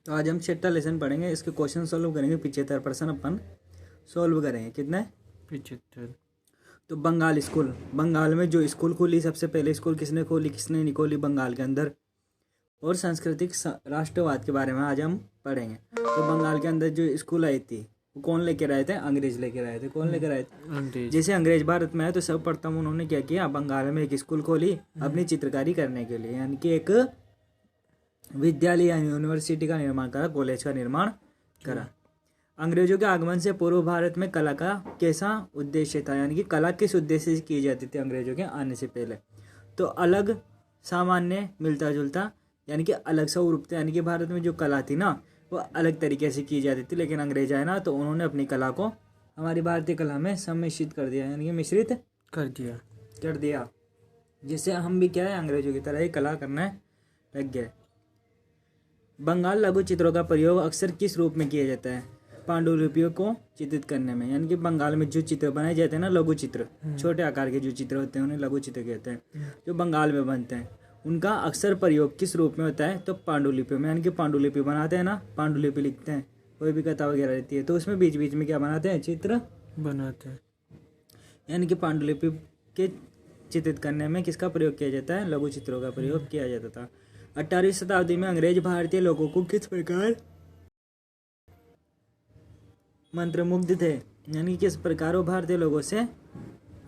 तो आज हम 6ठा लेसन पढ़ेंगे, इसके क्वेश्चन सॉल्व करेंगे। 75% अपन सॉल्व करेंगे। कितने? 75। तो बंगाल स्कूल, बंगाल में जो स्कूल खुली, सबसे पहले स्कूल किसने खोली, किसने नहीं खोली बंगाल के अंदर, और सांस्कृतिक राष्ट्रवाद के बारे में आज हम पढ़ेंगे। तो बंगाल के अंदर जो स्कूल आई थी वो कौन लेकर आए थे? अंग्रेज लेकर आए थे। कौन लेकर आए थे? अंग्रेज। जैसे अंग्रेज भारत में आए तो सर्वप्रथम उन्होंने क्या किया, बंगाल में एक स्कूल खोली अपनी चित्रकारी करने के लिए, यानी कि एक विद्यालय या यूनिवर्सिटी का निर्माण करा, कॉलेज का निर्माण करा। अंग्रेजों के आगमन से पूर्व भारत में कला का कैसा उद्देश्य था, यानी कि कला किस उद्देश्य से की जाती थी अंग्रेजों के आने से पहले? तो अलग, सामान्य, मिलता जुलता, यानी कि अलग स्वरूप थे। यानी कि भारत में जो कला थी ना वो अलग तरीके से की जाती थी, लेकिन अंग्रेज आए ना तो उन्होंने अपनी कला को हमारी भारतीय कला में सम्मिश्रित कर दिया, यानी कि मिश्रित कर दिया जिससे हम भी क्या है, अंग्रेजों की तरह ही कला करने लग गए। बंगाल लघु चित्रों का प्रयोग अक्सर किस रूप में किया जाता है? पांडुलिपियों को चित्रित करने में। यानी कि बंगाल में जो चित्र बनाए जाते हैं ना, लघु चित्र, छोटे आकार के जो चित्र होते हैं उन्हें लघु चित्र कहते हैं। जो बंगाल में बनते हैं उनका अक्सर प्रयोग किस रूप में होता है? तो पांडुलिपि में। यानी कि पांडुलिपि बनाते हैं ना, पांडुलिपि लिखते हैं, कोई भी कथा वगैरह रहती है तो उसमें बीच बीच में क्या बनाते हैं? चित्र बनाते हैं। यानी कि पांडुलिपि के चित्रित करने में किसका प्रयोग किया जाता है? लघु चित्रों का प्रयोग किया जाता था। 18वीं शताब्दी में अंग्रेज भारतीय लोगों को किस प्रकार मंत्रमुग्ध थे? यानी किस प्रकार वो भारतीय लोगों से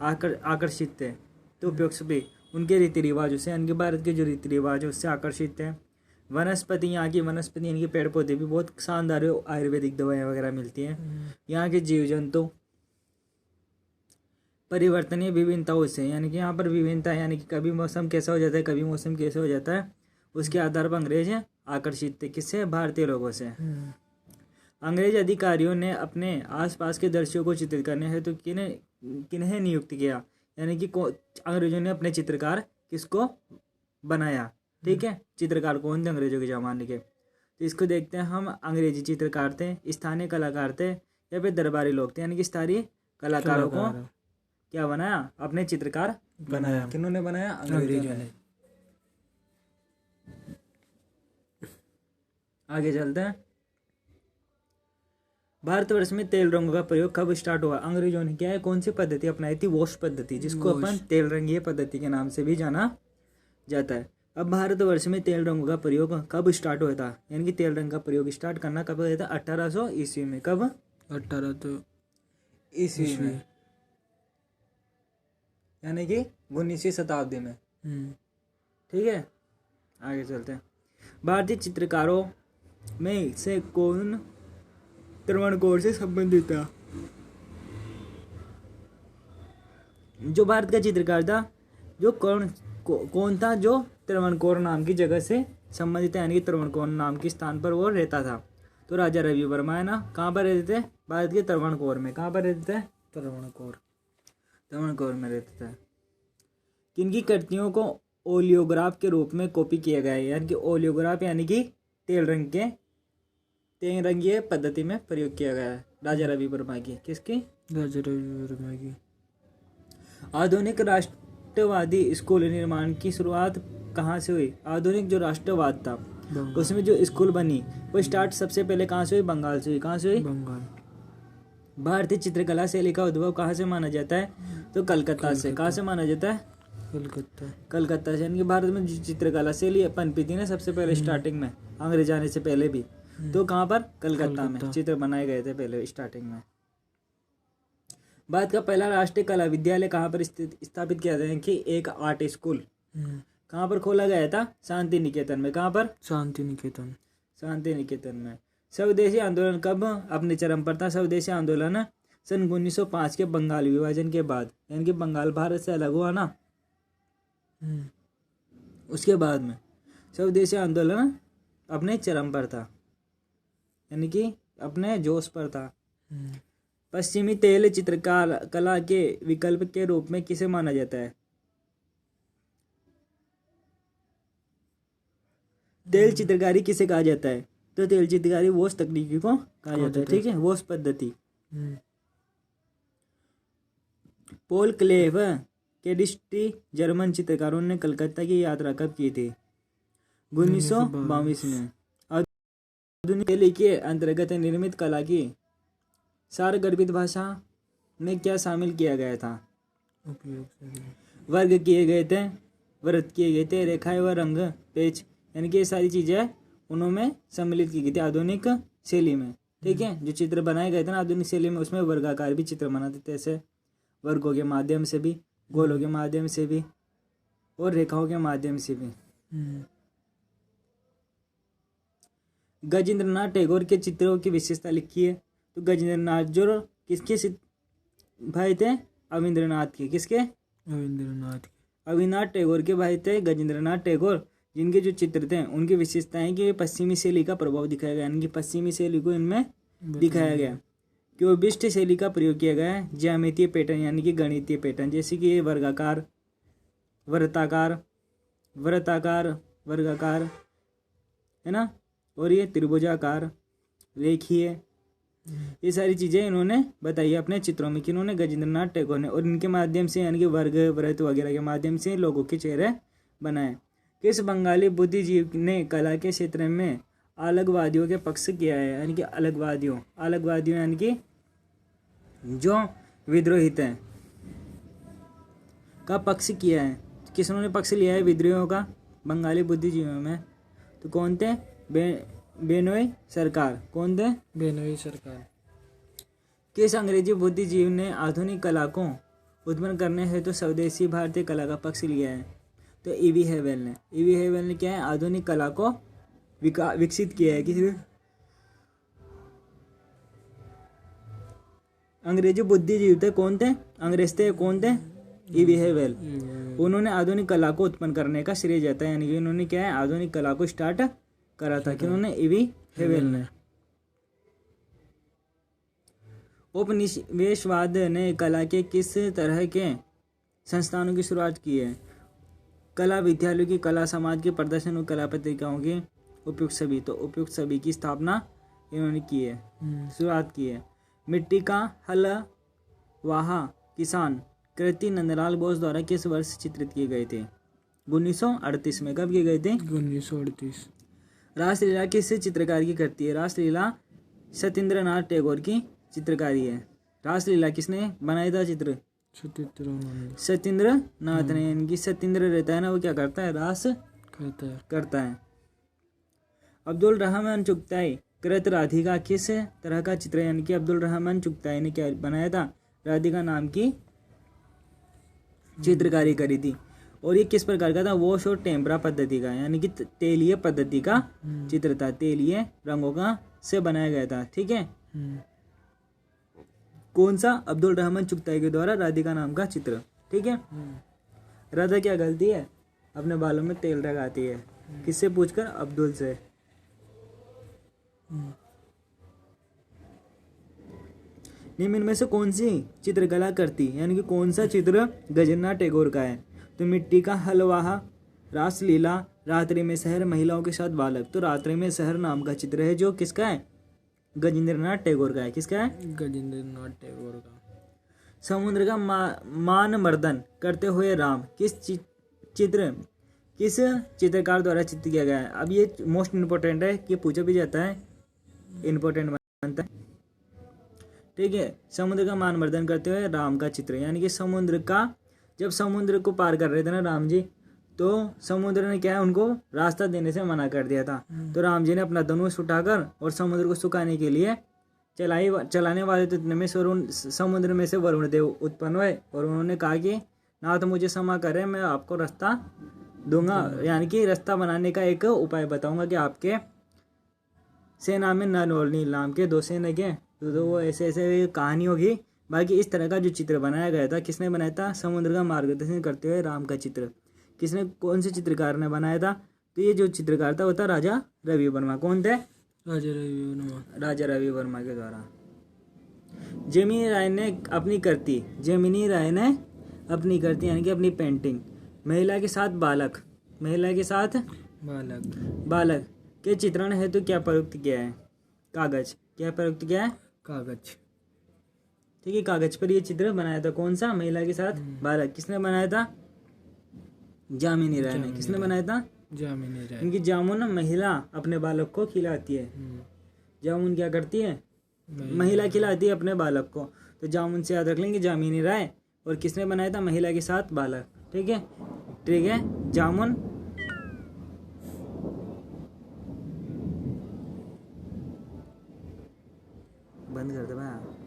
आकर्षित थे? तो उपयुक्त भी उनके रीति रिवाजों से, यानी कि भारत के जो रीति रिवाज है उससे आकर्षित थे। वनस्पति, यहाँ की वनस्पति यानी कि पेड़ पौधे भी बहुत शानदार आयुर्वेदिक दवाएं वगैरह मिलती हैं। यहाँ के जीव जंतु परिवर्तनीय विभिन्नताओं से, यानी कि यहाँ पर विभिन्नता है, यानी कि कभी मौसम कैसा हो जाता है, कभी मौसम कैसा हो जाता है, उसके आधार पर अंग्रेज आकर्षित थे। किससे? भारतीय लोगों से। अंग्रेज अधिकारियों ने अपने आसपास के दृश्यों को चित्रित करने हेतु तो किन्हें नियुक्त किया? यानी कि अंग्रेजों ने अपने चित्रकार किसको बनाया? ठीक है, चित्रकार कौन थे अंग्रेजों के जमाने के? तो इसको देखते हैं हम। अंग्रेजी चित्रकार थे, स्थानीय कलाकार थे, या फिर दरबारी लोग थे? यानी कि स्थानीय कलाकारों को क्या बनाया? अपने चित्रकार बनाया। किन्होंने बनाया? अंग्रेजों ने। आगे चलते हैं। भारतवर्ष में तेल रंगों का प्रयोग कब स्टार्ट हुआ? अंग्रेजों ने क्या है, कौन सी पद्धति अपनाई थी? वॉश पद्धति, जिसको अपन तेल रंगीय पद्धति के नाम से भी जाना जाता है। अब भारतवर्ष में तेल रंगों का प्रयोग कब स्टार्ट हुआ था? यानी कि तेल रंग का प्रयोग स्टार्ट करना कब हुआ था? 1800 ईस्वी में। कब? 1800 ईस्वी में, यानी कि 19वीं शताब्दी में। ठीक है, आगे चलते हैं। भारतीय चित्रकारों में से कौन त्रावणकोर से संबंधित था? जो भारत का चित्रकार था, जो कौन था, जो त्रावणकोर नाम की जगह से संबंधित है, यानी कि त्रावणकोर नाम के स्थान पर वो रहता था। तो राजा रवि वर्मा है ना, कहाँ पर रहते थे? भारत के त्रावणकोर में। कहाँ पर रहते थे? त्रावणकोर में रहते थे। किनकी कृतियों को ओलियोग्राफ के रूप में कॉपी किया गया है? यानी कि ओलियोग्राफ यानी कि तेल रंगीय पद्धति में प्रयोग किया गया है। राजा रवि वर्मा की। किसकी? राजा रवि वर्मा की। आधुनिक राष्ट्रवादी स्कूल निर्माण की शुरुआत कहाँ से हुई? आधुनिक जो राष्ट्रवाद था उसमें जो स्कूल बनी वो स्टार्ट सबसे पहले कहाँ से हुई? बंगाल से हुई। कहाँ से हुई? बंगाल। भारतीय चित्रकला शैली का उद्भव कहाँ से माना जाता है? तो कलकत्ता से। कहाँ से माना जाता है? कलकत्ता से। यानी कि भारत में जो चित्रकला शैली पनपी थी ना सबसे पहले स्टार्टिंग में, अंग्रेज आने से पहले भी, तो कहाँ पर? कलकत्ता में चित्र बनाए गए थे पहले स्टार्टिंग में। भारत का पहला राष्ट्रीय कला विद्यालय कहाँ पर स्थापित किया गया? कि एक आर्ट स्कूल कहाँ पर खोला गया था? शांति निकेतन में। कहाँ पर? शांति निकेतन में। स्वदेशी आंदोलन कब अपने चरम पर था? स्वदेशी आंदोलन सन 1905 के बंगाल विभाजन के बाद, यानी कि बंगाल भारत से अलग हुआ ना, उसके बाद में स्वदेशी आंदोलन अपने चरम पर था, यानी कि अपने जोश पर था। पश्चिमी तेल चित्रकार कला के विकल्प के रूप में किसे माना जाता है? तेल चित्रकारी किसे कहा जाता है? तो तेल चित्रकारी वॉश तकनीकी को कहा जाता है। ठीक है, वॉश पद्धति। पॉल क्लेव के दृष्टि जर्मन चित्रकारों ने कलकत्ता की यात्रा कब की थी? 1922 में। आधुनिक शैली के अंतर्गत निर्मित कला की सारगर्भित भाषा में क्या शामिल किया गया था? वर्ग किए गए थे, वृत्त किए गए थे, रेखाएं व रंग पेच, यानी कि ये सारी चीजें उन्होंने सम्मिलित की गई थी आधुनिक शैली में। ठीक है, जो चित्र बनाए गए थे ना आधुनिक शैली में, उसमें वर्गाकार भी चित्र बनाते थे, ऐसे वर्गों के माध्यम से भी, गोलों के माध्यम से भी और रेखाओं के माध्यम से भी। गजेंद्रनाथ टैगोर के चित्रों की विशेषता लिखी है। तो गजेंद्रनाथ जो किसके भाई थे? अविंद्रनाथ के। किसके? अविनाश टैगोर के भाई थे गजेंद्रनाथ टैगोर, जिनके जो चित्र थे उनकी विशेषताएं कि पश्चिमी शैली का प्रभाव दिखाया गया, यानी कि पश्चिमी शैली को इनमें दिखाया गया। क्यूबिस्ट शैली का प्रयोग किया गया है। ज्यामितीय पैटर्न यानी कि गणितीय पैटर्न, जैसे कि वर्गाकार, वृत्ताकार, वर्गाकार, है ना, और ये त्रिभुजाकार, रेखीय, ये सारी चीज़ें इन्होंने बताई है अपने चित्रों में, कि इन्होंने गजेंद्रनाथ टैगोर ने, और इनके माध्यम से यानी कि वर्ग वृत्त वगैरह के माध्यम से लोगों के चेहरे बनाए। किस बंगाली बुद्धिजीवी ने कला के क्षेत्र में अलगवादियों के पक्ष किया है? यानी कि अलगवादियों यानी कि जो विद्रोहित हैं का पक्ष किया है। किसने पक्ष लिया है विद्रोहियों का बंगाली बुद्धिजीवियों में? तो कौन थे? बेनोई सरकार। कौन थे? बेनोई सरकार। किस अंग्रेजी बुद्धिजीवी ने आधुनिक कला को उत्पन्न करने हेतु स्वदेशी भारतीय कला का पक्ष लिया है? तो ईवी हेवेल ने क्या है? आधुनिक कला को विकसित किया है। किसी अंग्रेजी बुद्धिजीवी थे, कौन थे? अंग्रेज थे, कौन थे? ईवी हेवेल। उन्होंने आधुनिक कला को उत्पन्न करने का श्रेय जाता है, यानी कि उन्होंने क्या है? आधुनिक कला को स्टार्ट करा था। कि उन्होंने ईवी हेवेल ने। उपनिवेशवाद ने कला के किस तरह के संस्थानों की शुरुआत की है? कला विद्यालयों की, कला समाज के, प्रदर्शन और कला पत्रिकाओं की, उपयुक्त सभी। तो उपयुक्त सभी की स्थापना इन्होंने की है, शुरुआत की है। मिट्टी का हलवाहा किसान कृति नंदलाल बोस द्वारा किस वर्ष चित्रित किए गए थे? 1938 में। कब किए गए थे? 1938। रासलीला किस चित्रकार की करती है? रासलीला सत्येंद्रनाथ टैगोर की चित्रकारी है। रासलीला किसने बनाया था चित्र? सत्येंद्रनाथ ने। यानी सत्येंद्र रहता है ना, वो क्या करता है? रास करता है। अब्दुल रहमान चुगताई कृत राधिका किस तरह का चित्र है? यानी कि अब्दुल रहमान चुगताई ने क्या बनाया था? राधिका नाम की चित्रकारी करी थी। और ये किस प्रकार का था? वॉश और टेम्परा पद्धति का, यानी कि तेलीय पद्धति का चित्र था। तेलीय रंगों का से बनाया गया था। ठीक है, कौन सा? अब्दुल रहमान चुगताई के द्वारा राधिका नाम का चित्र। ठीक है। राधा क्या गलती है? अपने बालों में तेल लगाती है। किससे पूछकर? अब्दुल से। निम्न में से कौन सी चित्रकला करती, यानी कि कौन सा चित्र गजेंद्रनाथ टैगोर का है? तो मिट्टी का हलवाहा, रासलीला, रात्रि में शहर, महिलाओं के साथ बालक। तो रात्रि में शहर नाम का चित्र है जो किसका है? गजेंद्रनाथ टैगोर का है। किसका है? गजेंद्रनाथ टैगोर का। समुद्र का मान मर्दन करते हुए राम किस चित्रकार द्वारा चित्र किया गया है? अब ये मोस्ट इम्पोर्टेंट है कि पूछा भी जाता है, इम्पोर्टेंट बनता है। ठीक है, समुद्र का मान मर्दन करते हुए राम का चित्र, यानी कि समुद्र का, जब समुद्र को पार कर रहे थे ना राम जी, तो समुद्र ने क्या है? उनको रास्ता देने से मना कर दिया था। तो राम जी ने अपना धनुष उठाकर और समुद्र को सुखाने के लिए चलाने वाले तो इतने में समुद्र में से वरुण देव उत्पन्न हुए, और उन्होंने कहा कि ना तो मुझे क्षमा करें, मैं आपको रास्ता दूंगा, यानी कि रास्ता बनाने का एक उपाय बताऊंगा कि आपके सेना में नल और नील नाम के दो सैनिक हैं। तो वो ऐसे कहानी होगी। बाकी इस तरह का जो चित्र बनाया गया था, किसने बनाया था? समुद्र का मार्गदर्शन करते हुए राम का चित्र। किसने, कौन से चित्रकार ने बनाया था? तो ये जो चित्रकार था वो था राजा रवि वर्मा। कौन थे? राजा रवि वर्मा के द्वारा। जेमिनी राय ने अपनी करती यानी कि अपनी पेंटिंग महिला के साथ बालक के चित्रण हेतु क्या प्रयुक्त किया है? कागज। क्या प्रयुक्त किया है? कागज। ठीक है, कागज पर ये चित्र बनाया था। कौन सा? महिला के साथ बालक। किसने बनाया था? जामिनी राय ने। किसने बनाया था? जामिनी राय। इनकी जामुन महिला अपने बालक को खिलाती है। जामुन क्या करती है? महिला खिलाती है अपने बालक को। तो जामुन से याद रख लेंगे जामिनी राय। और किसने बनाया था? महिला के साथ बालक। ठीक है, ठीक है। जामुन बंद कर दे भाई।